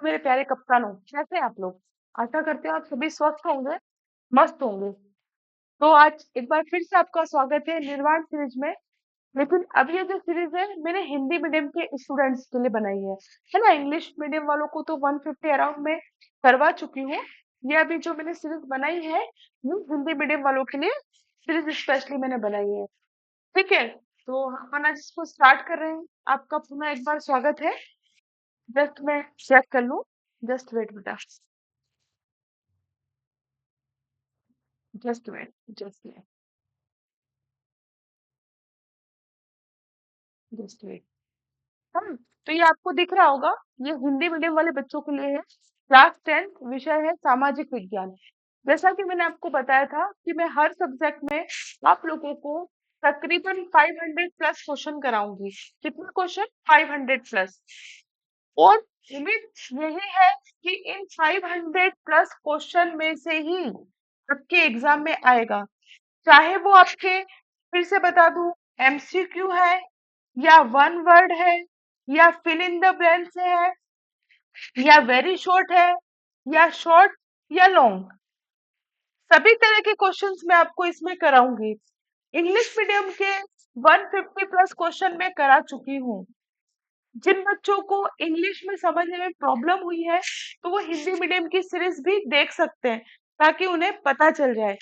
मेरे प्यारे कप्तानों, कैसे हैं आप लोग? आशा करते हो आप सभी स्वस्थ होंगे, मस्त होंगे। तो आज एक बार फिर से आपका स्वागत है निर्वाण सीरीज में। लेकिन अब ये जो सीरीज है मैंने हिंदी मीडियम के स्टूडेंट्स के लिए बनाई है ना। इंग्लिश मीडियम वालों को तो 150 अराउंड में करवा चुकी हूँ। ये अभी जो मैंने सीरीज बनाई है ये हिंदी मीडियम वालों के लिए सीरीज स्पेशली मैंने बनाई है। ठीक है, तो अपन आज इसको स्टार्ट कर रहे हैं। आपका पुनः एक बार स्वागत है। जस्ट मैं चेक कर लूँ। जस्ट वेट बेटा, just wait, just wait, just wait. हाँ, तो ये आपको दिख रहा होगा। ये हिंदी मीडियम वाले बच्चों के लिए है। क्लास 10th, विषय है सामाजिक विज्ञान। जैसा कि मैंने आपको बताया था कि मैं हर सब्जेक्ट में आप लोगों को तकरीबन 500 प्लस क्वेश्चन कराऊंगी। कितने क्वेश्चन? 500 प्लस। और उम्मीद यही है कि इन 500 प्लस क्वेश्चन में से ही आपके एग्जाम में आएगा। चाहे वो आपके, फिर से बता दूं, एमसीक्यू है, या वन वर्ड है, या फिल इन द ब्लैंक्स है, या वेरी शॉर्ट है, या शॉर्ट, या लॉन्ग, सभी तरह के क्वेश्चंस मैं आपको इसमें कराऊंगी। इंग्लिश मीडियम के 150 प्लस क्वेश्चन मैं करा चुकी हूँ। जिन बच्चों को इंग्लिश में समझने में प्रॉब्लम हुई है तो वो हिंदी मीडियम की सीरीज भी देख सकते हैं ताकि उन्हें पता चल जाए।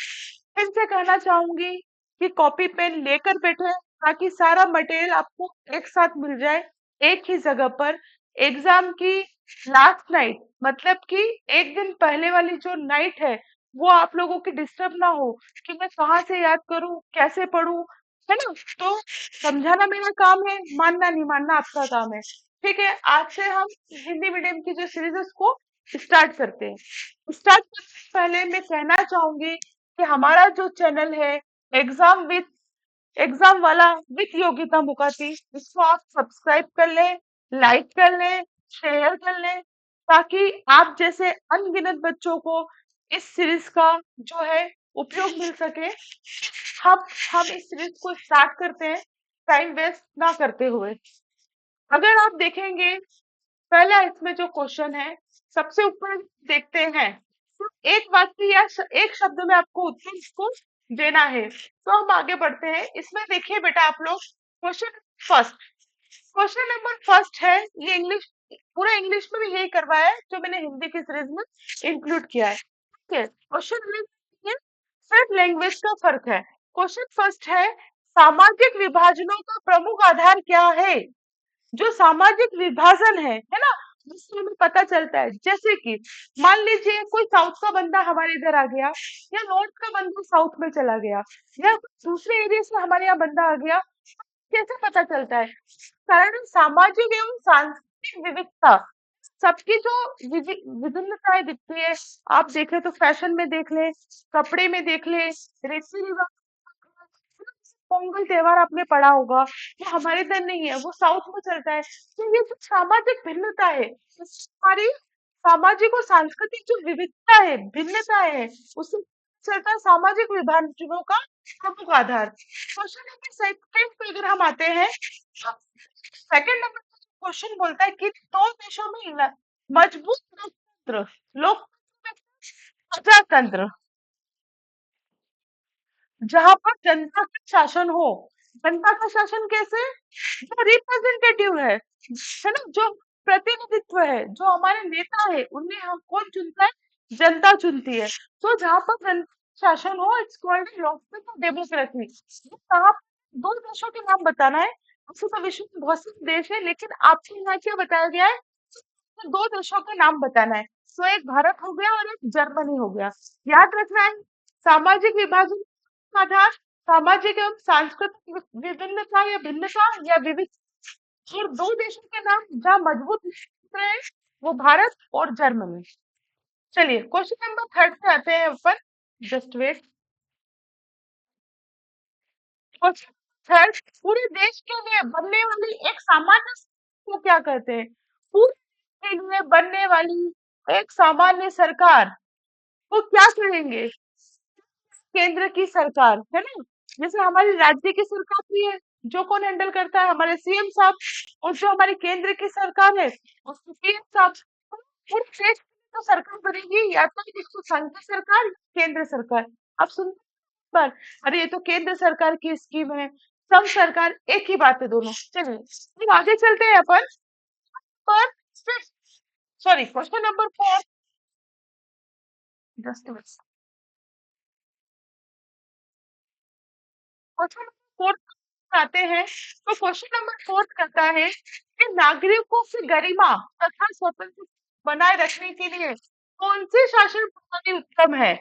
फिर से कहना चाहूंगी कि कॉपी पेन लेकर बैठे ताकि सारा मटेरियल आपको एक साथ मिल जाए एक ही जगह पर। एग्जाम की लास्ट नाइट, मतलब कि एक दिन पहले वाली जो नाइट है वो आप लोगों की डिस्टर्ब ना हो कि मैं कहाँ से याद करूं, कैसे पढूं, है ना। तो समझाना मेरा काम है, मानना नहीं मानना आपका काम है। ठीक है, आज से हम हिंदी मीडियम की जो सीरीज है उसको स्टार्ट करते हैं। स्टार्ट करने से पहले मैं कहना चाहूंगी कि हमारा जो चैनल है एग्जाम वाला विथ योगिता मुखाती, इसको आप सब्सक्राइब कर लें, लाइक कर लें, शेयर कर लें, ताकि आप जैसे अनगिनत बच्चों को इस सीरीज का जो है उपयोग मिल सके। हम हम इस सीरीज को स्टार्ट करते हैं टाइम वेस्ट ना करते हुए। अगर आप देखेंगे पहला इसमें जो क्वेश्चन है, सबसे ऊपर देखते हैं, तो एक वाक्य या एक शब्द में आपको उत्तर इसको देना है। तो हम आगे बढ़ते हैं। इसमें देखिए बेटा आप लोग, question first, question number first है। ये इंग्लिश, पूरा इंग्लिश में भी यही करवाया है जो मैंने हिंदी की सीरीज में इंक्लूड किया है। ठीक है, क्वेश्चन सिर्फ लैंग्वेज का फर्क है। क्वेश्चन फर्स्ट है, सामाजिक विभाजनों का प्रमुख आधार क्या है? जो सामाजिक विभाजन है ना, जिससे हमें पता चलता है, जैसे कि मान लीजिए कोई साउथ का बंदा हमारे इधर आ गया, या नॉर्थ का बंदा साउथ में चला गया, या दूसरे एरिया से हमारे यहाँ बंदा आ गया, कैसे पता चलता है? कारण सामाजिक एवं सांस्कृतिक विविधता, सबकी जो विभिन्नताएं दिखती है। आप देखें तो फैशन में देख ले, कपड़े में देख ले, रीति रिवाज। पोंगल त्योहार आपने पढ़ा होगा, वो हमारे इधर नहीं है, वो साउथ में चलता है। तो ये जो सामाजिक भिन्नता है, हमारी सामाजिक और सांस्कृतिक जो विविधता है, भिन्नता है, उससे चलता है सामाजिक विभाजनों का प्रमुख आधार। क्वेश्चन नंबर सेकंड पे अगर हम आते हैं, सेकंड नंबर क्वेश्चन बोलता है कि दो देशों में मजबूत लोकतंत्र, लोकतंत्र, प्रजातंत्र, जहां पर जनता का शासन हो। जनता का शासन कैसे? जो रिप्रेजेंटेटिव है ना, जो प्रतिनिधित्व है, जो हमारे नेता है, उन्हें हम कौन चुनता है? जनता चुनती है। तो जहां पर जनता का शासन हो, इट्स कॉल्ड लोकतंत्र, डेमोक्रेसी। कहाँ? दो देशों के नाम बताना है। वैसे तो विश्व में बहुत से देश है, लेकिन आपको यहाँ क्या बताया गया है? तो दो देशों के नाम बताना है। तो एक भारत हो गया और एक जर्मनी हो गया। याद रखना है, सामाजिक विभाजन का आधार सामाजिक एवं सांस्कृतिक विभिन्नता या भिन्नता या विविध, और दो देशों के नाम जहाँ मजबूत मित्र है, वो भारत और जर्मनी। चलिए क्वेश्चन नंबर थर्ड पे आते हैं अपन। Just wait. क्वेश्चन थर्ड, पूरे देश के लिए बनने वाली एक सामान्य सरकार को क्या कहते हैं? पूरे देश के लिए बनने वाली एक सामान्य सरकार को क्या कहेंगे? केंद्र की सरकार, है ना। जैसे हमारी राज्य की सरकार भी है, जो कौन हैंडल करता है? हमारे सीएम साहब। और जो हमारी केंद्र की सरकार है उसको पीएम साहब। पूरे देश में तो सरकार बनेगी या तो इसको संघ सरकार या केंद्र सरकार। आप सुन पर अरे ये तो केंद्र सरकार की स्कीम है, संघ सरकार एक ही बात है दोनों। चलिए फिर आगे चलते हैं अपन पर sorry question number 4। Just minute. Question number 4 आते हैं तो क्वेश्चन नंबर 4 कहता है कि नागरिकों की गरिमा तथा स्वतंत्रता बनाए रखने के लिए कौन सी शासन प्रणाली उत्तम है।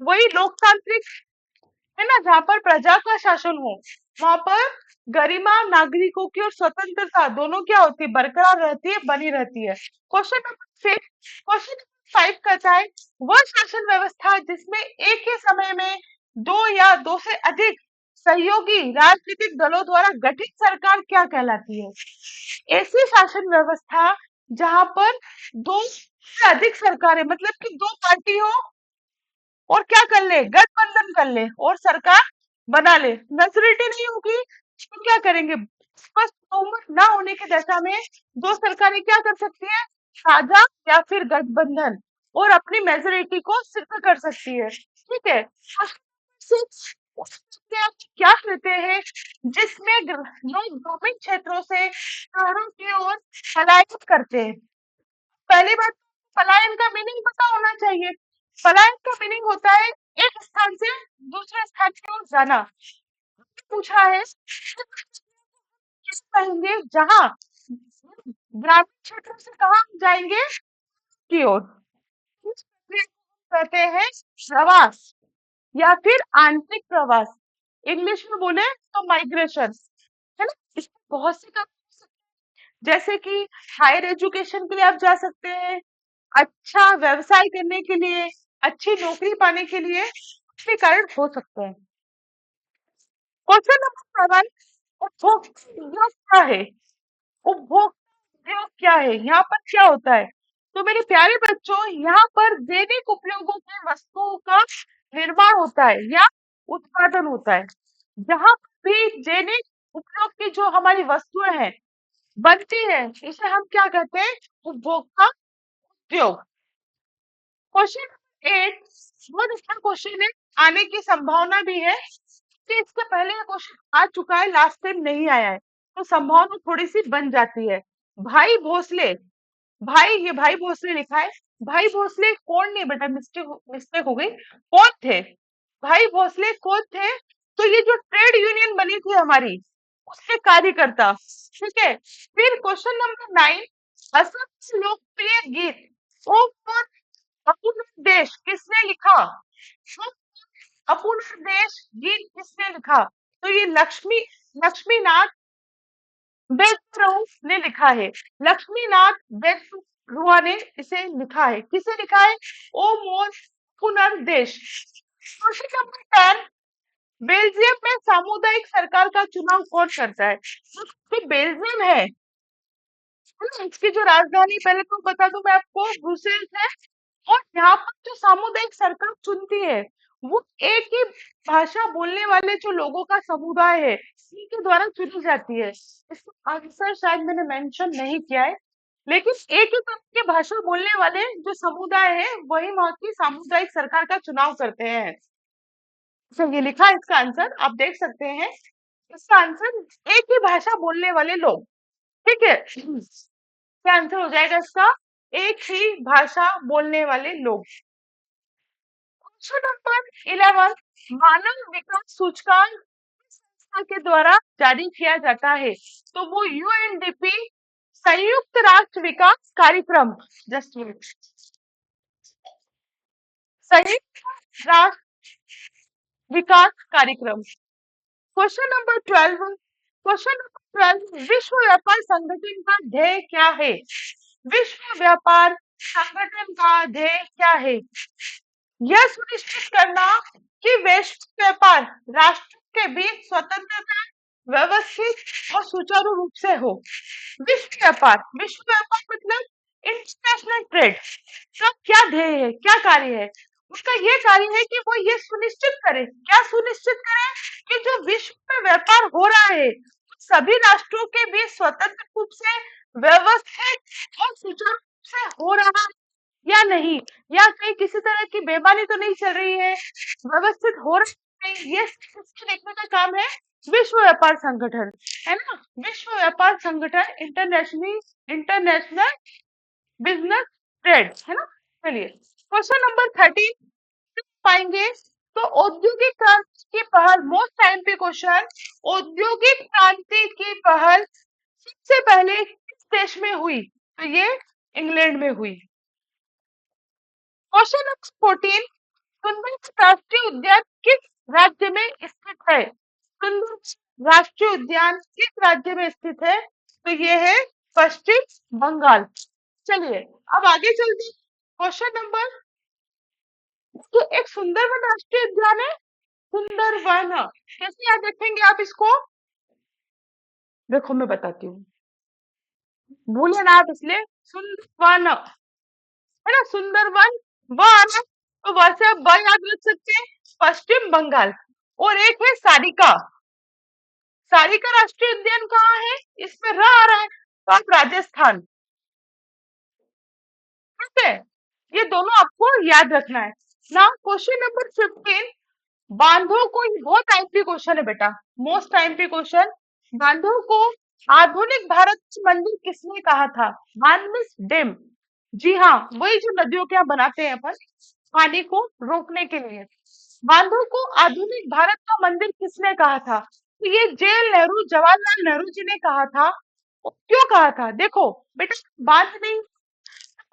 वही लोकतांत्रिक है ना, जहाँ पर प्रजा का शासन हो वहां पर गरिमा नागरिकों की और स्वतंत्रता दोनों क्या होती है, बरकरार रहती है, बनी रहती है। क्वेश्चन नंबर 5 कहता है वह शासन व्यवस्था जिसमें एक ही समय में दो या दो से अधिक सहयोगी राजनीतिक दलों द्वारा गठित सरकार क्या कहलाती है। ऐसी शासन व्यवस्था जहां पर दो से अधिक सरकार है, मतलब कि दो पार्टी हो और क्या कर ले, गठबंधन कर ले और सरकार बना ले। मेजोरिटी नहीं होगी तो क्या करेंगे, बस बहुमत ना होने की दशा में दो सरकारें क्या कर सकती है, साझा या फिर गठबंधन, और अपनी मेजोरिटी को सिद्ध कर सकती है। ठीक है। क्या कहते हैं जिसमें लोग ग्रामीण क्षेत्रों से शहरों की ओर पलायन करते हैं। पहली बात, पलायन का मीनिंग पता होना चाहिए। पलायन का मीनिंग होता है एक स्थान से दूसरे स्थान की ओर जाना। पूछा है किस कहेंगे जहां ग्रामीण क्षेत्रों से कहाँ हम जाएंगे की ओर, इस प्रक्रिया को हम कहते हैं प्रवास या फिर आंतरिक प्रवास। इंग्लिश में बोले तो माइग्रेशन, है ना। इसमें बहुत से काम हो सकते हैं, जैसे कि हायर एजुकेशन के लिए आप जा सकते हैं, अच्छा व्यवसाय करने के लिए, अच्छी नौकरी पाने के लिए भी कारण हो सकते हैं। क्वेश्चन नंबर 7, उपभोक्ता उद्योग क्या है। उपभोक्ता उद्योग क्या है, यहाँ पर क्या होता है। तो मेरे प्यारे बच्चों, यहाँ पर दैनिक उपयोगों की वस्तुओं का निर्माण होता है या उत्पादन होता है। जहाँ भी दैनिक उपयोग की जो हमारी वस्तुएं हैं बनती है, इसे हम क्या कहते हैं, उपभोक्ता उद्योग। क्वेश्चन 8 बहुत अच्छा क्वेश्चन है, आने की संभावना भी है कि इसके पहले ये क्वेश्चन आ चुका है, लास्ट टाइम नहीं आया है, तो संभावना थोड़ी सी बन जाती है। भाई भोसले, भाई ये भाई भोसले लिखा है, भाई भोसले कौन, नहीं बेटा मिस्टेक मिस्टेक हो गई, कौन थे भाई भोसले, कौन थे। तो ये जो ट्रेड यूनियन बनी थी हमारी उसके कार्यकर्ता। ठीक है। फिर क्वेश्चन नंबर 9, असम के लोकप्रिय गीत ओ मोर अपना देश किसने लिखा। ओ अपना देश गीत किसने लिखा। तो ये लक्ष्मीनाथ बेजबरुआ ने लिखा है। लक्ष्मीनाथ बेजबरुआ ने इसे लिखा है। किसे लिखा है, ओ मोर पुनर्देश। क्वेश्चन नंबर 10, बेल्जियम में सामुदायिक सरकार का चुनाव कौन करता है। तो बेल्जियम है ना, इसकी जो राजधानी पहले तो बता दूं मैं आपको, ब्रुसेल्स है। और यहाँ पर जो सामुदायिक सरकार चुनती है वो एक ही भाषा बोलने वाले जो लोगों का समुदाय है उनके द्वारा चुनी जाती है। इसका आंसर शायद मैंने मेंशन नहीं किया है, लेकिन एक ही तरह की भाषा बोलने वाले जो समुदाय है वही वहां की सामुदायिक सरकार का चुनाव करते हैं। तो ये लिखा है इसका आंसर, आप देख सकते हैं। इसका आंसर एक ही भाषा बोलने वाले लोग। ठीक है। क्या आंसर हो जाएगा इसका, एक ही भाषा बोलने वाले लोग। क्वेश्चन नंबर 11, मानव विकास सूचकांक किस संस्था के द्वारा जारी किया जाता है। तो वो यूएनडीपी, संयुक्त राष्ट्र विकास कार्यक्रम, जस्ट मिनट, संयुक्त राष्ट्र विकास कार्यक्रम। क्वेश्चन नंबर 12, विश्व व्यापार संगठन का ध्येय क्या है। विश्व व्यापार संगठन का ध्येय क्या है, यह सुनिश्चित करना कि वैश्विक व्यापार राष्ट्रों के बीच स्वतंत्रता, व्यवस्थित और सुचारू रूप से हो। विश्व व्यापार मतलब इंटरनेशनल ट्रेड का क्या ध्येय है, क्या कार्य है, उसका ये कार्य है कि वो ये सुनिश्चित करे, क्या सुनिश्चित करे, कि जो विश्व में व्यापार हो रहा है सभी राष्ट्रों के बीच स्वतंत्र रूप से, व्यवस्थित और सुचारू रूप से हो रहा है। या नहीं, या कहीं किसी तरह की बेईमानी तो नहीं चल रही है, व्यवस्थित हो रहा है नहीं, ये इसके देखने का काम है विश्व व्यापार संगठन, है ना। विश्व व्यापार संगठन, इंटरनेशनल इंटरनेशनल बिजनेस ट्रेड, है ना। चलिए क्वेश्चन नंबर 13 पाएंगे। तो औद्योगिक क्रांति की पहल, मोस्ट टाइम पे क्वेश्चन, औद्योगिक क्रांति की पहल सबसे पहले किस देश में हुई? तो ये इंग्लैंड में हुई। क्वेश्चन नंबर 14, सुंदरबन राष्ट्रीय उद्यान किस राज्य में स्थित है? सुंदरबन राष्ट्रीय उद्यान किस राज्य में स्थित है? तो ये है पश्चिम बंगाल। चलिए अब आगे चलते हैं। क्वेश्चन नंबर, तो एक सुंदरबन राष्ट्रीय उद्यान है, सुंदरबन, कैसे याद रखेंगे आप इसको? देखो मैं बताती हूँ, भूले ना आप, इसलिए सुंदरबन, है ना, सुंदरबन वन, तो वैसे आप ब याद रख सकते हैं, पश्चिम बंगाल। और एक है सारिका, सारिका राष्ट्रीय उद्यान कहाँ है? इसमें र आ रहा है, तो आप राजस्थान, ठीक है। ये दोनों आपको याद रखना है ना। क्वेश्चन नंबर 15, बांधों को, ये बहुत टाइम क्वेश्चन है बेटा, मोस्ट टाइम पे क्वेश्चन, बांधों को आधुनिक भारत की मंदिर किसने कहा था? बांध मीन्स डैम, जी हाँ, वही जो नदियों के यहाँ बनाते हैं अपन पानी को रोकने के लिए। बांधों को आधुनिक भारत का मंदिर किसने कहा था? तो ये जेल नेहरू, जवाहरलाल नेहरू जी ने कहा था। वो क्यों कहा था? देखो बेटा, बांध नहीं,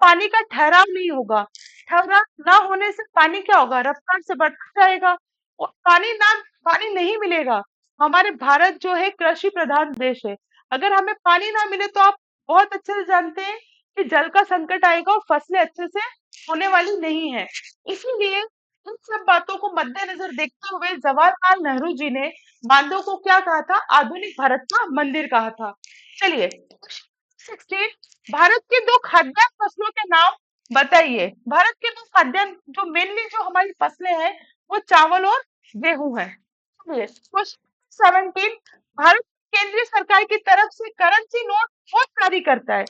पानी का ठहराव नहीं होगा, ठहराव ना होने से पानी क्या होगा? रफ्तार से बढ़ता जाएगा और पानी नहीं मिलेगा। हमारे भारत जो है कृषि प्रधान देश है, अगर हमें पानी ना मिले तो आप बहुत अच्छे से जानते हैं कि जल का संकट आएगा और फसलें अच्छे से होने वाली नहीं है। इसीलिए इन सब बातों को मद्देनजर देखते हुए जवाहरलाल नेहरू जी ने बांधों को क्या कहा था? आधुनिक भारत का मंदिर कहा था। चलिए 16, भारत के दो खाद्यान्न फसलों के नाम बताइए। भारत के दो खाद्यान्न, जो मेनली जो हमारी फसलें हैं वो चावल और गेहूं है। क्वेश्चन 17, भारत केंद्रीय सरकार की तरफ से करेंसी नोट कौन जारी करता है?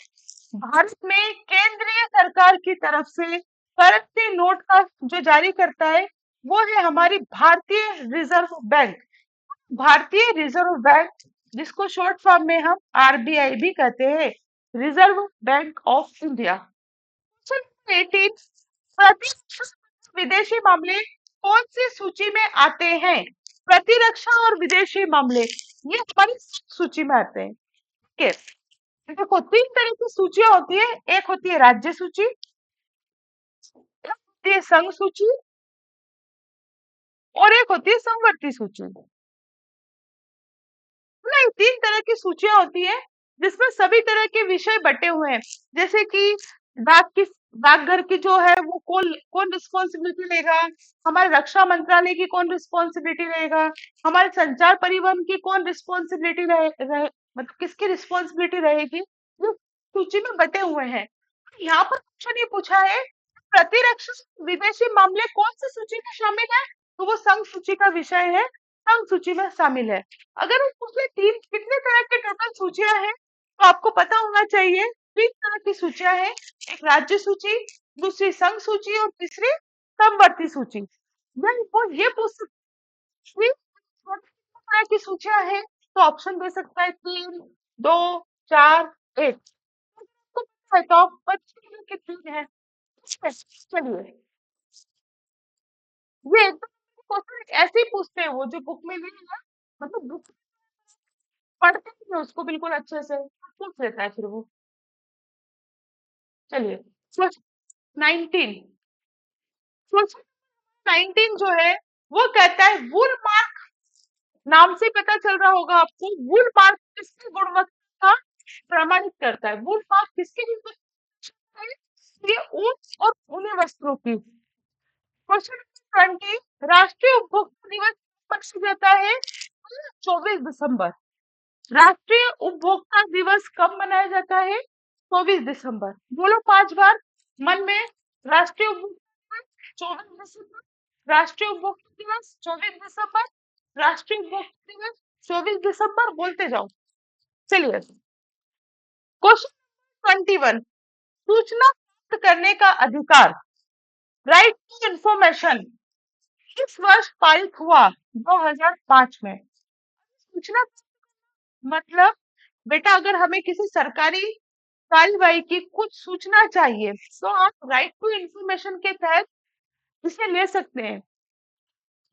भारत में केंद्रीय सरकार की तरफ से करेंसी नोट का जो जारी करता है वो है हमारी भारतीय रिजर्व बैंक। भारतीय रिजर्व बैंक, जिसको शॉर्ट फॉर्म में हम आरबीआई भी कहते हैं, रिजर्व बैंक ऑफ इंडिया। 18, प्रतिरक्षा विदेशी मामले कौन सी सूची में आते हैं? प्रतिरक्षा और विदेशी मामले ये हमारी सूची में आते हैं, ठीक है। देखो तीन तरह की सूचियां होती है, एक होती है राज्य सूची, एक होती है संघ सूची और एक होती है समवर्ती सूची। नहीं, तीन तरह की सूचियां होती है जिसमें सभी तरह के विषय बटे हुए हैं, जैसे कि डाक की, डाकघर की जो है वो कौन कौन रिस्पॉन्सिबिलिटी लेगा, हमारे रक्षा मंत्रालय की कौन रिस्पॉन्सिबिलिटी रहेगा, हमारे संचार परिवहन की कौन रिस्पॉन्सिबिलिटी मतलब किसकी रिस्पॉन्सिबिलिटी रहेगी, ये सूची में बटे हुए हैं। यहाँ पर क्वेश्चन ये पूछा है, प्रतिरक्षा विदेशी मामले कौन सी सूची में शामिल है? तो वो संघ सूची का विषय है, संघ सूची में शामिल है। अगर हम पूछे तीन कितने तरह की टोटल सूचियां हैं, तो आपको पता होना चाहिए तीन तरह की सूचियां हैं, एक राज्य सूची, दूसरी संघ सूची और तीसरी समवर्ती सूची। वो ये पूछ सकती है, कितने तरह की सूचियां हैं, तो ऑप्शन दे सकता है 3, 2, 4, 1। तो पता है तो आप बच्चे कितनी है, ठीक है। चलिए ये एकदम क्वेश्चन ऐसे ही पूछते हैं, वो जो बुक में नहीं है, मतलब बुक पढ़ते नहीं है उसको बिल्कुल अच्छे से, पूछ लेता है फिर वो। चलिए क्वेश्चन 19, क्वेश्चन 19 जो है वो कहता है वुल मार्क, नाम से पता चल रहा होगा आपको, वुल मार्क किसकी गुणवत्ता का प्रमाणित करता है? वुल मार्क किसकी गुणवत्ता है? ये ऊन और ऊनी वस्त्रों की। क्वेश्चन 20, राष्ट्रीय उपभोक्ता दिवस कब मनाया जाता है? 24 दिसंबर। राष्ट्रीय उपभोक्ता दिवस कब मनाया जाता है? 24 दिसंबर। बोलो 5 बार मन में, राष्ट्रीय उपभोक्ता दिवस 24 दिसंबर, राष्ट्रीय उपभोक्ता दिवस 24 दिसंबर, राष्ट्रीय उपभोक्ता दिवस 24 दिसंबर, बोलते जाओ। चलिए क्वेश्चन 21, सूचना करने का अधिकार, राइट टू इंफॉर्मेशन, किस वर्ष पारित हुआ? 2005 में। सूचना मतलब बेटा अगर हमें किसी सरकारी कार्यवाही की कुछ सूचना चाहिए तो आप राइट टू इंफॉर्मेशन के तहत इसे ले सकते हैं,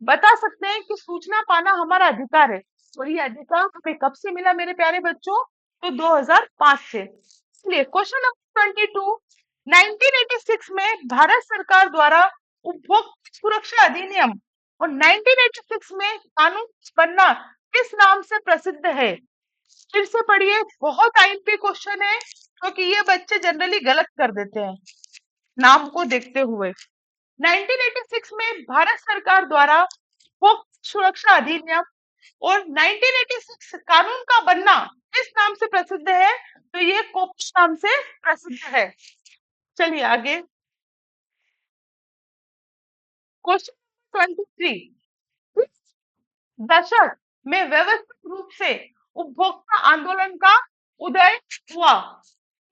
बता सकते हैं कि सूचना पाना हमारा अधिकार है। और ये अधिकार हमें कब से मिला मेरे प्यारे बच्चों? तो 2005 से। चलिए क्वेश्चन नंबर 22, 1986 में भारत सरकार द्वारा उपभोक्ता सुरक्षा अधिनियम और 1986 में कानून बनना किस नाम से प्रसिद्ध है? फिर से पढ़िए, बहुत आईएमपी क्वेश्चन है क्योंकि ये बच्चे जनरली गलत कर देते हैं नाम को देखते हुए। 1986 में भारत सरकार द्वारा उपभोक्ता सुरक्षा अधिनियम और 1986 कानून का बनना किस नाम से प्रसिद्ध है? तो ये कोप्स नाम से प्रसिद्ध है। चलिए आगे, क्वेश्चन 23, दशक में व्यवस्थित रूप से उपभोक्ता आंदोलन का उदय हुआ?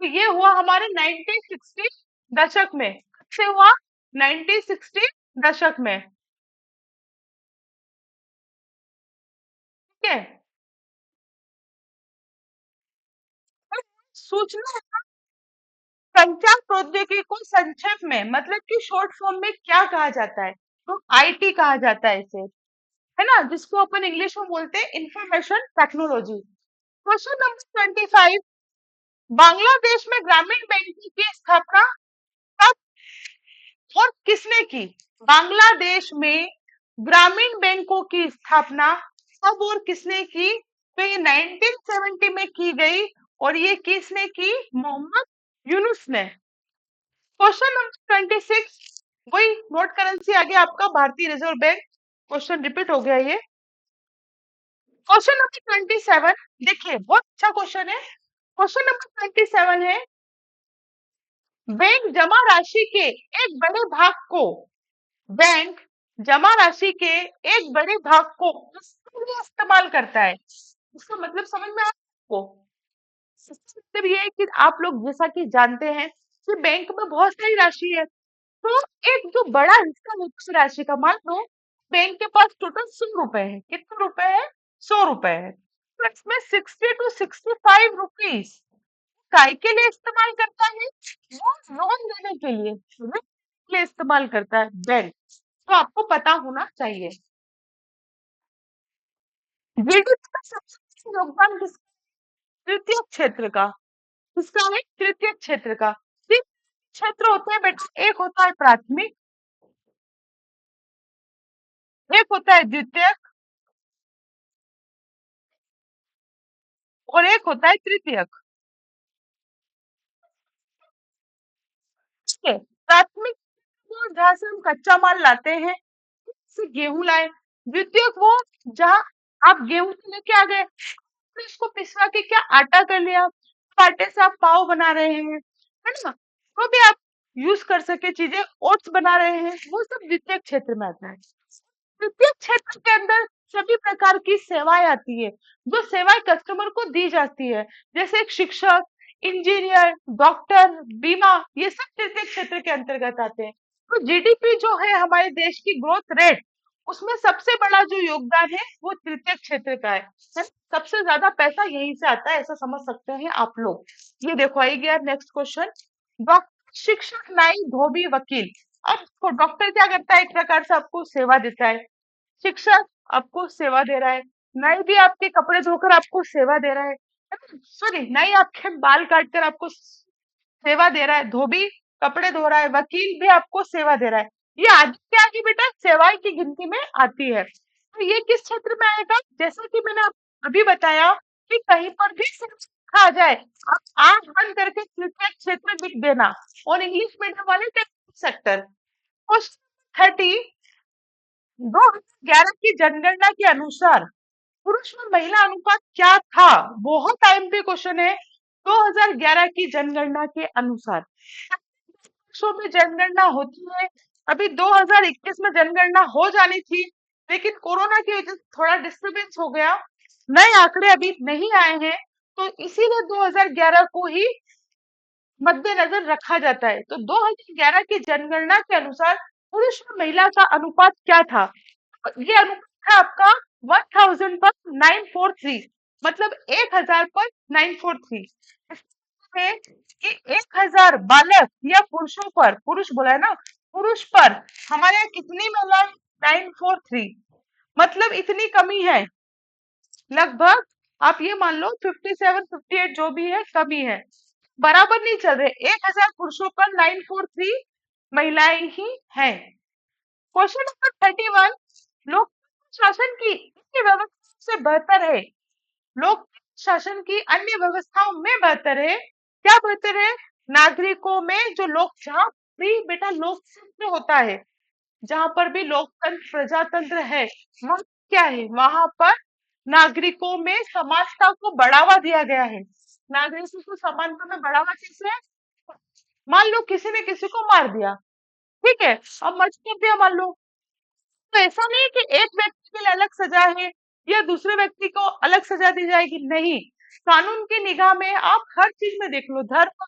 तो ये हुआ हमारे 1960 दशक में। कब से हुआ? 1960 दशक में। ठीक है, सूचना संचार प्रौद्योगिकी को संक्षेप में मतलब कि शॉर्ट फॉर्म में क्या कहा जाता है? तो आईटी कहा जाता है इसे, है ना, जिसको अपन इंग्लिश में बोलते हैं information technology. Question number 25, Bangladesh में ग्रामीण बैंकों की स्थापना कब और किसने की? बांग्लादेश में ग्रामीण बैंकों की स्थापना कब और किसने की? तो ये 1970 में की गई और ये किसने की? मोहम्मद यूनुस ने। क्वेश्चन नंबर 26, वही नोट करेंसी आ गया आपका भारतीय रिजर्व बैंक, क्वेश्चन रिपीट हो गया ये। क्वेश्चन नंबर 27, देखिए बहुत अच्छा क्वेश्चन है। क्वेश्चन नंबर 27 है, बैंक जमा राशि के एक बड़े भाग को, बैंक जमा राशि के एक बड़े भाग को किसके लिए इस्तेमाल करता है? इसका मतलब समझ में आया आपको? इसका मतलब ये है कि आप लोग जैसा कि जानते हैं कि बैंक में बहुत सारी राशि है, तो एक जो बड़ा हिस्सा है उस राशि का, मान लो बैंक के पास टोटल 100 रुपए है, कितने रुपए है? 100 रुपए है, तो इसमें 60 to 65 रुपीज काय के लिए इस्तेमाल करता है? वो लोन देने के लिए, ऋण के लिए इस्तेमाल करता है बैंक। तो आपको पता होना चाहिए। जीडीपी का सबसे अच्छा योगदान किसका? तृतीय क्षेत्र का। किसका है? तृतीय क्षेत्र का। तीन क्षेत्र होते हैं बेटा, एक होता है प्राथमिक, एक होता है द्वितीयक और एक होता है तृतीयक। ठीक है, प्राथमिक वो जहाँ से हम कच्चा माल लाते हैं, जैसे गेहूं लाए। द्वितीयक वो जहाँ आप गेहूं से लेके आ गए, फिर इसको पिसवा के क्या आटा कर लिया, तो आटे से आप पाव बना रहे हैं, है ना, वो भी आप यूज कर सके चीजें, ओट्स बना रहे हैं, वो सब द्वितीयक क्षेत्र में आता है। तृतीय क्षेत्र के अंदर सभी प्रकार की सेवाएं आती है, जो सेवाएं कस्टमर को दी जाती है, जैसे एक शिक्षक, इंजीनियर, डॉक्टर, बीमा, ये सब तृतीय क्षेत्र के अंतर्गत आते हैं। तो जीडीपी जो है हमारे देश की ग्रोथ रेट, उसमें सबसे बड़ा जो योगदान है वो तृतीय क्षेत्र का है। सबसे ज्यादा पैसा यहीं से आता है, ऐसा समझ सकते हैं आप लोग। ये देखो आई गया नेक्स्ट क्वेश्चन, डॉक्टर, शिक्षक, नाई, धोबी, वकील। अब डॉक्टर क्या करता है? एक प्रकार से आपको सेवा देता है। शिक्षक आपको सेवा दे रहा है, नाई भी आपके कपड़े धोकर आपको सेवा दे रहा है, सॉरी नाई आपके बाल काट कर आपको सेवा दे रहा है, धोबी कपड़े धो रहा है, वकील भी आपको सेवा दे रहा है। ये आदि क्या है बेटा? सेवाएं की गिनती में आती है। तो ये किस क्षेत्र में आएगा? जैसा कि मैंने अभी बताया कि कहीं पर भी लिखा आ जाए, आप आंख बंद करके तृतीय क्षेत्र लिख देना, और इंग्लिश मीडियम वाले सेक्टर। क्वेश्चन 30, 2011 की जनगणना के अनुसार पुरुष और महिला अनुपात क्या था? बहुत आईएमपी क्वेश्चन है। 2011 की जनगणना के अनुसार देशों में जनगणना होती है, अभी 2021 में जनगणना हो जानी थी, लेकिन कोरोना की वजह से थोड़ा डिस्टरबेंस हो गया, नए आंकड़े अभी नहीं आए हैं, तो इसीलिए 2011 को ही मद्देनजर रखा जाता है। तो 2011 की जनगणना के अनुसार पुरुष और महिला का अनुपात क्या था? ये अनुपात था आपका 1000 पर 943, मतलब 1000 पर 943। है कि 1000 बालक या पुरुषों पर, पुरुष बोला है ना, पुरुष पर हमारे यहाँ कितनी महिलाएं? 943, मतलब इतनी कमी है। लगभग आप ये मान लो 57 58 जो भी है कमी है, बराबर नहीं चल रहे। 1000 पुरुषों पर 943 महिलाएं ही हैं। क्वेश्चन नंबर 31, लोक शासन की अन्य व्यवस्था से बेहतर है, लोक शासन की अन्य व्यवस्थाओं में बेहतर है, क्या बेहतर है? नागरिकों में जो लोक, जहाँ भी बेटा लोकतंत्र होता है, जहां पर भी लोकतंत्र प्रजातंत्र है, वहां क्या है? वहां पर नागरिकों में समानता को बढ़ावा दिया गया है। नागरिकों को समानता में बढ़ावा कैसे? मान लो किसी ने किसी को मार दिया, ठीक है, अब मर्डर कर दिया मान लो, तो ऐसा नहीं है कि एक व्यक्ति के लिए अलग सजा है या दूसरे व्यक्ति को अलग सजा दी जाएगी, नहीं। कानून की निगाह में आप हर चीज में देख लो, धर्म,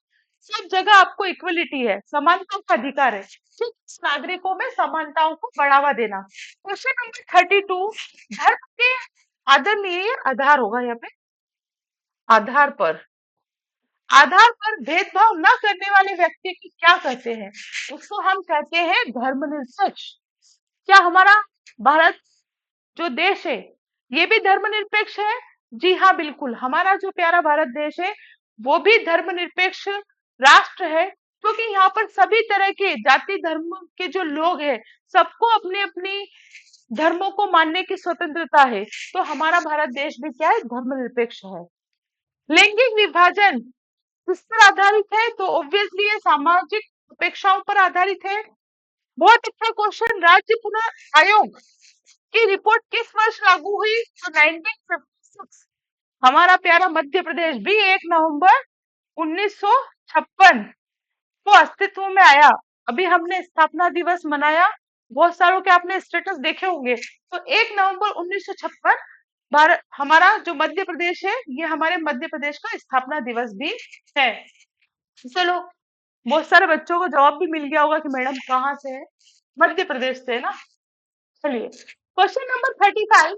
सब जगह आपको इक्वलिटी है, समानता का अधिकार है। ठीक, नागरिकों में समानताओं को बढ़ावा देना। क्वेश्चन नंबर 32, धर्म के आदरणीय आधार होगा यहाँ पे, आधार पर, आधार पर भेदभाव न करने वाले व्यक्ति की क्या कहते हैं? उसको हम कहते हैं धर्मनिरपेक्ष। क्या हमारा भारत जो देश है ये भी धर्मनिरपेक्ष है? जी हाँ, बिल्कुल, हमारा जो प्यारा भारत देश है वो भी धर्मनिरपेक्ष राष्ट्र है, क्योंकि यहाँ पर सभी तरह के जाति धर्म के जो लोग हैं सबको अपने अपनी धर्मों को मानने की स्वतंत्रता है। तो हमारा भारत देश भी क्या है? धर्मनिरपेक्ष है। लैंगिक विभाजन किस पर आधारित है? तो ऑब्वियसली ये सामाजिक अपेक्षाओं पर आधारित है। बहुत अच्छा क्वेश्चन, राज्य पुनः आयोग की रिपोर्ट किस वर्ष लागू हुई? तो 1956। हमारा प्यारा मध्य प्रदेश भी 1 नवंबर 1956 को अस्तित्व में आया। अभी हमने स्थापना दिवस मनाया, बहुत सारों के आपने स्टेटस देखे होंगे। तो 1 नवंबर 1956 भारत, हमारा जो मध्य प्रदेश है, ये हमारे मध्य प्रदेश का स्थापना दिवस भी है। चलो, बहुत सारे बच्चों को जवाब भी मिल गया होगा कि मैडम कहाँ से है, मध्य प्रदेश से है ना। चलिए, क्वेश्चन नंबर 35,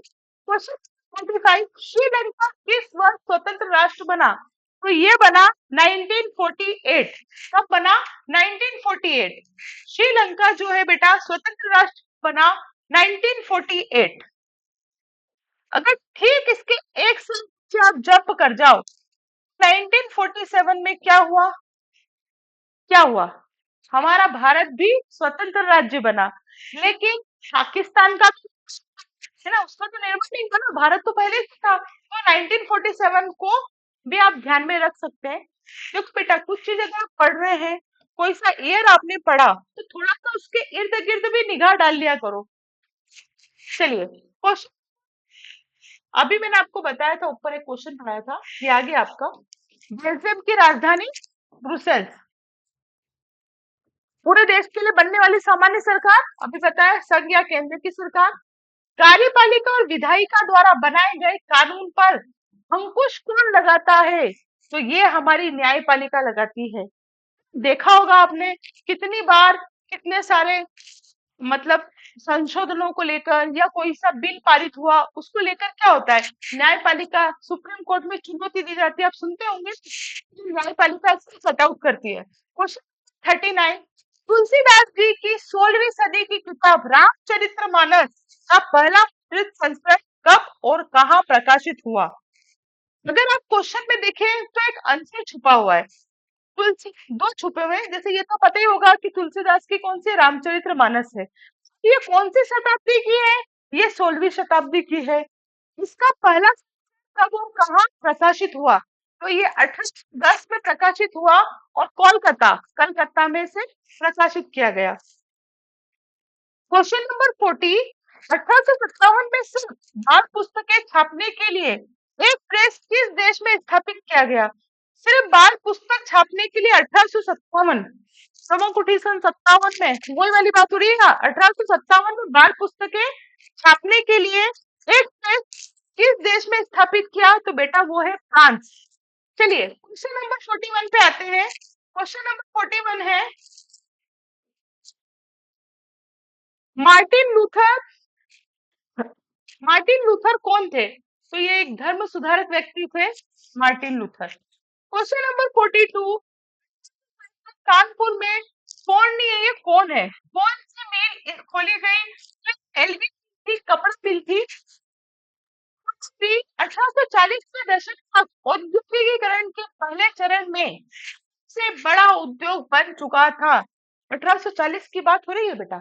क्वेश्चन 35, श्रीलंका किस वर्ष स्वतंत्र राष्ट्र बना? तो ये बना 1948। कब बना? 1948। श्रीलंका जो है बेटा स्वतंत्र राष्ट्र बना 1948। अगर ठीक इसके एक साल से आप जंप कर जाओ, 1947 में क्या हुआ? क्या हुआ? हमारा भारत भी स्वतंत्र राज्य बना, लेकिन पाकिस्तान का है ना, उसका तो निर्माण नहीं हुआ ना, भारत तो पहले से था। तो 1947 को भी आप ध्यान में रख सकते हैं, क्योंकि बेटा कुछ चीज अगर आप पढ़ रहे हैं, कोई सा ईयर आपने पढ़ा, तो थोड़ा सा उसके इर्द गिर्द भी निगाह डाल लिया करो। चलिए, क्वेश्चन, अभी मैंने आपको बताया था, ऊपर एक क्वेश्चन पढ़ाया था, ये आगे आपका, बेल्जियम की राजधानी ब्रुसेल्स। पूरे देश के लिए बनने वाली सामान्य सरकार, अभी बताया, संघ या केंद्र की सरकार। कार्यपालिका और विधायिका द्वारा बनाए गए कानून पर अंकुश कौन लगाता है? तो ये हमारी न्यायपालिका लगाती है। देखा होगा आपने कितनी बार, कितने सारे, मतलब संशोधनों को लेकर या कोई सा बिल पारित हुआ, उसको लेकर क्या होता है? न्यायपालिका सुप्रीम कोर्ट में चुनौती दी जाती है, आप सुनते होंगे, न्यायपालिका इसको सट आउट करती है। क्वेश्चन 39, तुलसीदास जी की 16वीं सदी की किताब रामचरितमानस का पहला मुद्रित संस्करण कब और कहाँ प्रकाशित हुआ? अगर आप क्वेश्चन में देखें तो एक आंसर छुपा हुआ है, तुलसी, दो छुपे हुए हैं। जैसे ये तो पता ही होगा कि तुलसीदास की कौन सी रामचरितमानस है, ये कौन सी शताब्दी की है? ये 16वीं शताब्दी की है। इसका पहला कब और कहाँ प्रकाशित हुआ? तो ये 1810 में प्रकाशित हुआ और कोलकाता, कलकत्ता में से प्रकाशित किया गया। क्वेश्चन नंबर 40, 1857 में सिर्फ बाल पुस्तकें छापने के लिए एक प्रेस किस देश में स्थापित किया गया? सिर्फ बाल पुस्तक छापने के लिए 1857, समकुटी सन 57 में, वही वाली बात हो रही है ना, 1857 में बाल पुस्तकें छापने के लिए एक प्रेस किस देश में स्थापित किया? तो बेटा वो है फ्रांस। चलिए, क्वेश्चन नंबर 41 पे आते हैं। क्वेश्चन नंबर 41 है, मार्टिन लूथर मार्टिन लूथर कौन थे? तो ये एक धर्म सुधारक व्यक्ति थे, Martin Luther. Question number 42, Kanpur में कौन नहीं है, ये कौन है? कौन सी मिल खोली गई? एलबी कपड़ा मिल थी। 1840 के दशक तक औद्योगिकीकरण के पहले चरण में से बड़ा उद्योग बन चुका था। 1840 की बात हो रही है बेटा,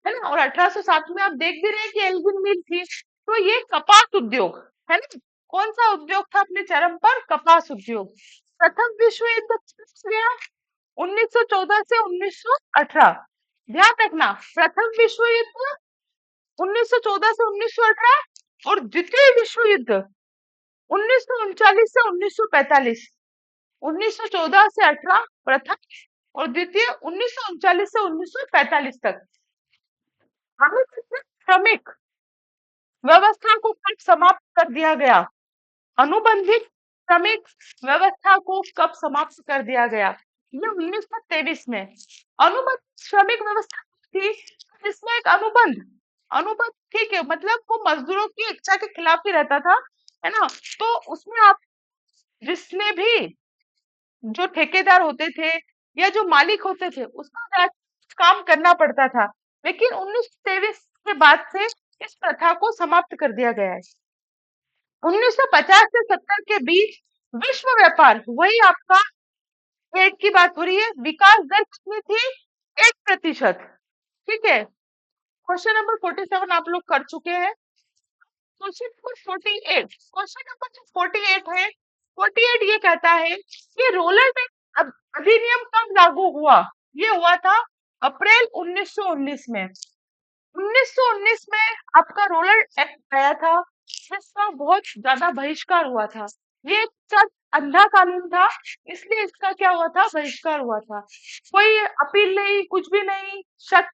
है ना? और 1807 में आप देख भी रहे हैं कि एल्गिन मिल थी। तो ये कपास उद्योग है ना, कौन सा उद्योग था अपने चरम पर? कपास उद्योग। प्रथम विश्व युद्ध कब गया? 1914 से 1918। ध्यान रखना, प्रथम विश्व युद्ध 1914 से 1918 और द्वितीय विश्व युद्ध 1939 से 1945। 1914 से 18 प्रथम और द्वितीय 1939 से 1945 तक। हमें श्रमिक व्यवस्था को कब समाप्त कर दिया गया? अनुबंधित श्रमिक व्यवस्था को कब समाप्त कर दिया गया? ये 1923 में। अनुबंधित श्रमिक व्यवस्था थी जिसमें एक अनुबंध अनुबंध ठीक है, मतलब वो मजदूरों की इच्छा के खिलाफ ही रहता था, है ना? तो उसमें आप जिसमें भी जो ठेकेदार होते थे या जो मालिक होते थे उसको काम करना पड़ता था, लेकिन 1923 के बाद से इस प्रथा को समाप्त कर दिया गया है। 1950 से 70 के बीच विश्व व्यापार, वही आपका रेट की बात हो रही है, विकास दर कितनी थी? 1%। ठीक है, क्वेश्चन नंबर 47 आप लोग कर चुके हैं। क्वेश्चन नंबर 48, क्वेश्चन नंबर 48 है, 48 ये कहता है कि रोलर टैक्स अधिनियम कब लागू हुआ? ये हुआ था अप्रैल 1919 में। 1919 में आपका रोलर एक्ट आया था जिसका बहुत ज्यादा बहिष्कार हुआ था। ये एक अंधा कानून था, इसलिए इसका क्या हुआ था? बहिष्कार हुआ था। कोई अपील नहीं, कुछ भी नहीं, शक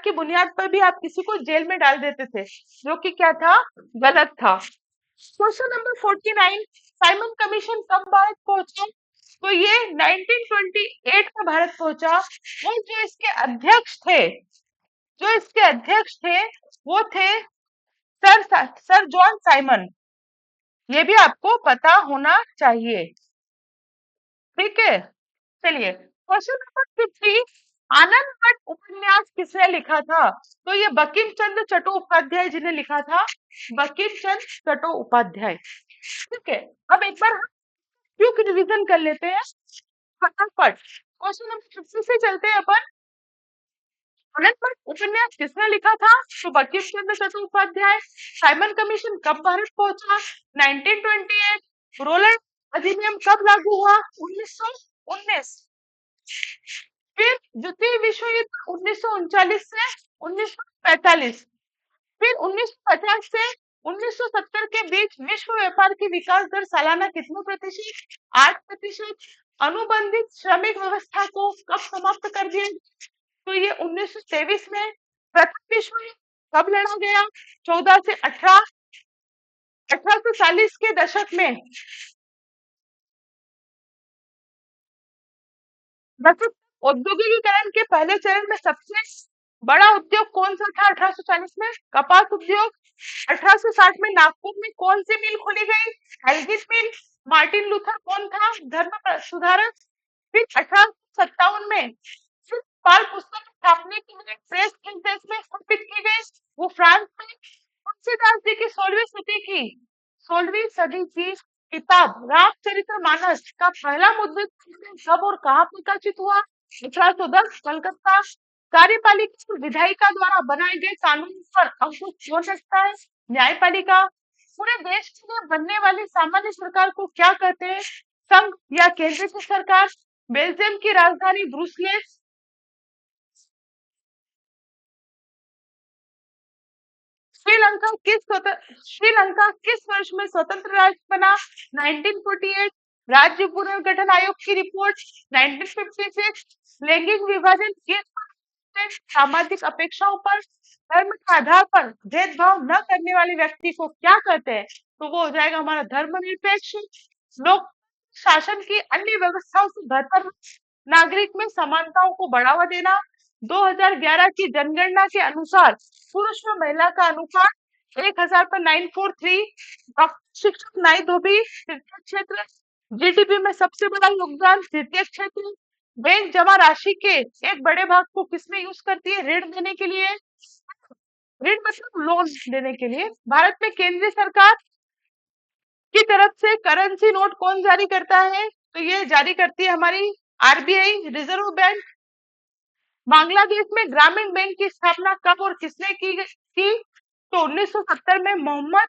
की बुनियाद पर भी आप किसी को जेल में डाल देते थे, जो कि क्या था? गलत था। क्वेश्चन नंबर 49, साइमन कमीशन कब भारत पहुंचा? तो ये 1928 में भारत पहुंचा और जो इसके अध्यक्ष थे वो थे सर जॉन साइमन। ये भी आपको पता होना चाहिए। ठीक है, चलिए क्वेश्चन नंबर 50, आनंद मठ उपन्यास किसने लिखा था? तो ये बंकिम चंद्र चट्टोपाध्याय जी ने लिखा था, बंकिम चंद्र चट्टोपाध्याय। ठीक है, अब एक बार हम क्विक रिवीजन कर लेते हैं फटाफट। क्वेश्चन नंबर 50 से चलते हैं अपन। आनंद मठ उपन्यास किसने लिखा था? तो बंकिम चंद्र चट्टोपाध्याय। साइमन कमीशन कब भारत पहुंचा? 1928। रोलर अधिनियम कब लागू हुआ? 1919। फिर द्वितीय विश्व युद्ध 1939 से 1945। फिर 1950 से 1970 के बीच विश्व व्यापार की विकास दर सालाना कितने प्रतिशत? 8%। अनुबंधित श्रमिक व्यवस्था को कब समाप्त कर दिया? तो ये 1923 में। प्रथम विश्व युद्ध कब लड़ा गया? 14 से 18। 1840 के दशक में। वैसे औद्योगिकीकरण के पहले चरण में सबसे बड़ा उद्योग कौन सा था? 1840 में कपास उद्योग। 1860 में नागपुर में कौन सी मिल खोली गई? एल्गिन मिल। मार्टिन लूथर कौन था? धर्म सुधारक। फिर 1857 में बाल पुस्तक छापने के लिए प्रेस एजेंस में स्थापित की गई, वो फ्रांस में। तुलसीदास जी की 16वीं सदी की किताब रामचरितमानस का पहला मुद्रित कब और कहाँ प्रकाशित हुआ? 1810 कलकत्ता। कार्यपालिका और विधायिका द्वारा बनाए गए कानून पर अंकुश कौन रखता है? न्यायपालिका। पूरे देश के लिए बनने वाली सामान्य सरकार को क्या कहते हैं? संघ या केंद्र की सरकार। बेल्जियम की राजधानी ब्रुसेल्स। श्रीलंका किस वर्ष में स्वतंत्र राज्य बना? 1948। राज्य पुनर्गठन आयोग की रिपोर्ट 1956। लैंगिक विभाजन किस सामाजिक अपेक्षाओं पर, धर्म के आधार पर भेदभाव न करने वाले व्यक्ति को क्या कहते हैं? तो वो हो जाएगा हमारा धर्मनिरपेक्ष। लोक शासन की अन्य व्यवस्थाओं से बेहतर नागरिक में समानताओं को बढ़ावा देना। 2011 की जनगणना के अनुसार पुरुष में महिला का अनुपात 1000 पर 943। शिक्षक नाई धोबी तृतीय क्षेत्र। जीडीपी में सबसे बड़ा योगदान तृतीय क्षेत्र। बैंक जमा राशि के एक बड़े भाग को किसमें यूज करती है? ऋण देने के लिए। ऋण मतलब लोन देने के लिए। भारत में केंद्रीय सरकार की तरफ से करेंसी नोट कौन जारी करता है? तो ये जारी करती है हमारी आरबीआई, रिजर्व बैंक। बांग्लादेश में ग्रामीण बैंक की स्थापना कब और किसने की? तो 1970 में मोहम्मद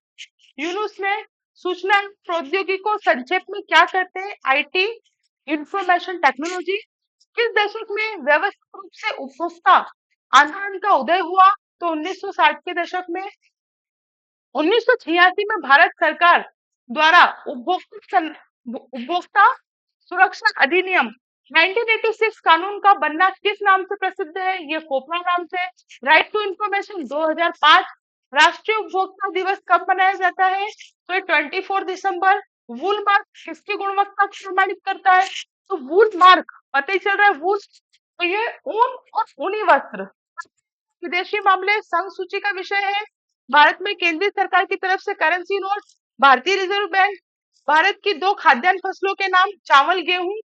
यूनुस ने। सूचना प्रौद्योगिकी को संक्षेप में क्या कहते हैं? IT, information technology. किस दशक में व्यवस्थित रूप से उपभोक्ता आंदोलन का उदय हुआ? तो 1960 के दशक में। 1986 में भारत सरकार द्वारा उपभोक्ता सुरक्षा अधिनियम 1986 कानून का बनना किस नाम से प्रसिद्ध है? ये कोपरा नाम से। Right to information 2005। राष्ट्रीय उपभोक्ता दिवस कब मनाया जाता है? तो ये 24 दिसंबर। वूल मार्क किसकी गुणवत्ता को प्रमाणित करता है? तो वूल मार्क, पता ही चल रहा है वूल, तो ये ऊन और ऊनी वस्त्र। विदेशी मामले संघ सूची का विषय है। भारत में केंद्रीय सरकार की तरफ से करेंसी नोट, भारतीय रिजर्व बैंक। भारत की दो खाद्यान्न फसलों के नाम चावल गेहूं।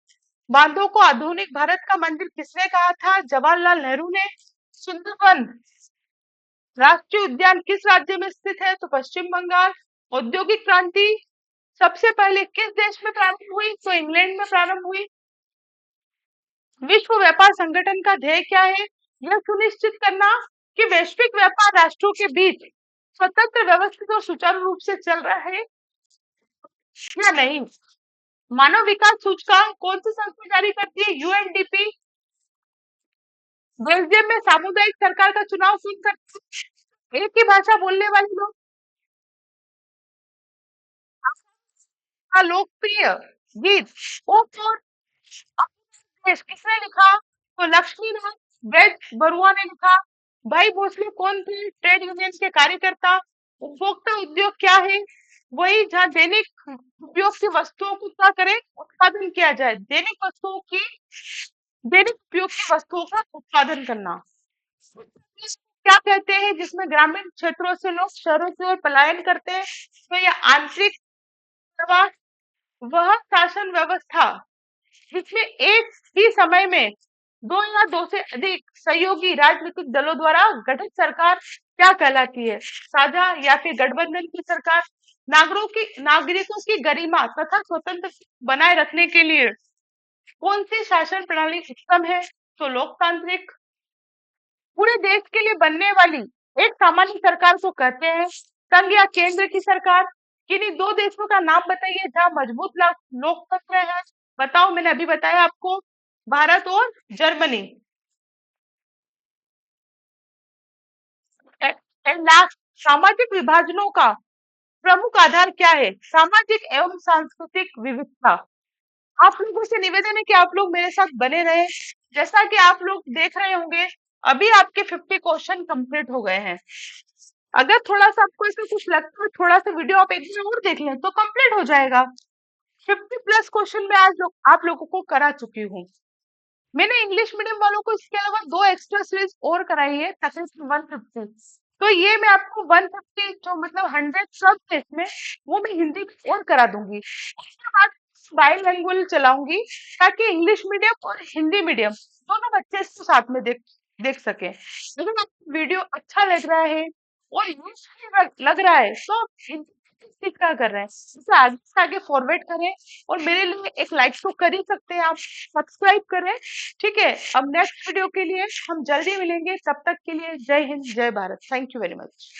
बांधों को आधुनिक भारत का मंदिर किसने कहा था? जवाहरलाल नेहरू ने। सुंदरवन राष्ट्रीय उद्यान किस राज्य में स्थित है? तो पश्चिम बंगाल। औद्योगिक क्रांति सबसे पहले किस देश में प्रारंभ हुई? तो इंग्लैंड में प्रारंभ हुई। विश्व व्यापार संगठन का ध्येय क्या है? यह सुनिश्चित करना कि वैश्विक व्यापार राष्ट्रों के बीच स्वतंत्र, व्यवस्थित और सुचारू रूप से चल रहा है या नहीं। मानव विकास सूचकांक कौन सी संस्था जारी करती है? यूएनडीपी। बेल्जियम में सामुदायिक सरकार का चुनाव कौन करता है? एक ही भाषा बोलने वाले लोग। का लोकप्रिय गीत ओ फॉर देश किसने लिखा? तो लक्ष्मीनाथ बेज बरुआ ने लिखा। भाई भोसले कौन थे? ट्रेड यूनियन के कार्यकर्ता। उपभोक्ता उद्योग क्या है? वही जहाँ दैनिक उपयोग की वस्तुओं को क्या करें? उत्पादन किया जाए। दैनिक उपयोग की वस्तुओं का उत्पादन करना। क्या कहते हैं जिसमें ग्रामीण क्षेत्रों से लोग शहरों की ओर पलायन करते हैं? तो यह आंतरिक प्रवाह। वह शासन व्यवस्था जिसमें एक ही समय में दो या दो से अधिक सहयोगी राजनीतिक दलों द्वारा गठित सरकार क्या कहलाती है? साझा या फिर गठबंधन की सरकार। नागरिकों की गरिमा तथा स्वतंत्र बनाए रखने के लिए कौन सी शासन प्रणाली उत्तम है? तो लोकतांत्रिक। पूरे देश के लिए बनने वाली एक सामान्य सरकार को कहते हैं संघ या केंद्र की सरकार। किन्हीं दो देशों का नाम बताइए जहां मजबूत लोकतंत्र है। बताओ, मैंने अभी बताया आपको, भारत और जर्मनी। एंड लास्ट, सामाजिक विभाजनों का प्रमुख आधार क्या है? सामाजिक एवं सांस्कृतिक विविधता। आप लोगों से निवेदन है कि आप लोग मेरे साथ बने रहे। जैसा कि आप लोग देख रहे होंगे, अभी आपके 50 क्वेश्चन कंप्लीट हो गए हैं। अगर थोड़ा सा आपको इसमें कुछ लगता है, थोड़ा सा वीडियो आप एक बार और देख लें तो कंप्लीट हो जाएगा। 50 प्लस क्वेश्चन में आज आप लोगों को करा चुकी हूँ। मैंने इंग्लिश मीडियम वालों को इसके अलावा 2 एक्स्ट्रा सीरीज और कराई है, तकरीबन 150। तो ये मैं आपको 150 जो मतलब 100 सब थे इसमें, वो मैं हिंदी में और करा दूंगी। उसके बाद बाइलिंगुअल चलाऊंगी ताकि इंग्लिश मीडियम और हिंदी मीडियम दोनों बच्चे इसको साथ में देख देख सकें। अगर आपको वीडियो अच्छा लग रहा है और यूजफुल लग रहा है तो सीखना कर रहे हैं, इसे आगे से आगे फॉरवर्ड करें और मेरे लिए एक लाइक तो कर ही सकते हैं आप, सब्सक्राइब करें। ठीक है, अब नेक्स्ट वीडियो के लिए हम जल्दी मिलेंगे। तब तक के लिए जय हिंद, जय Bharat. Thank you very much.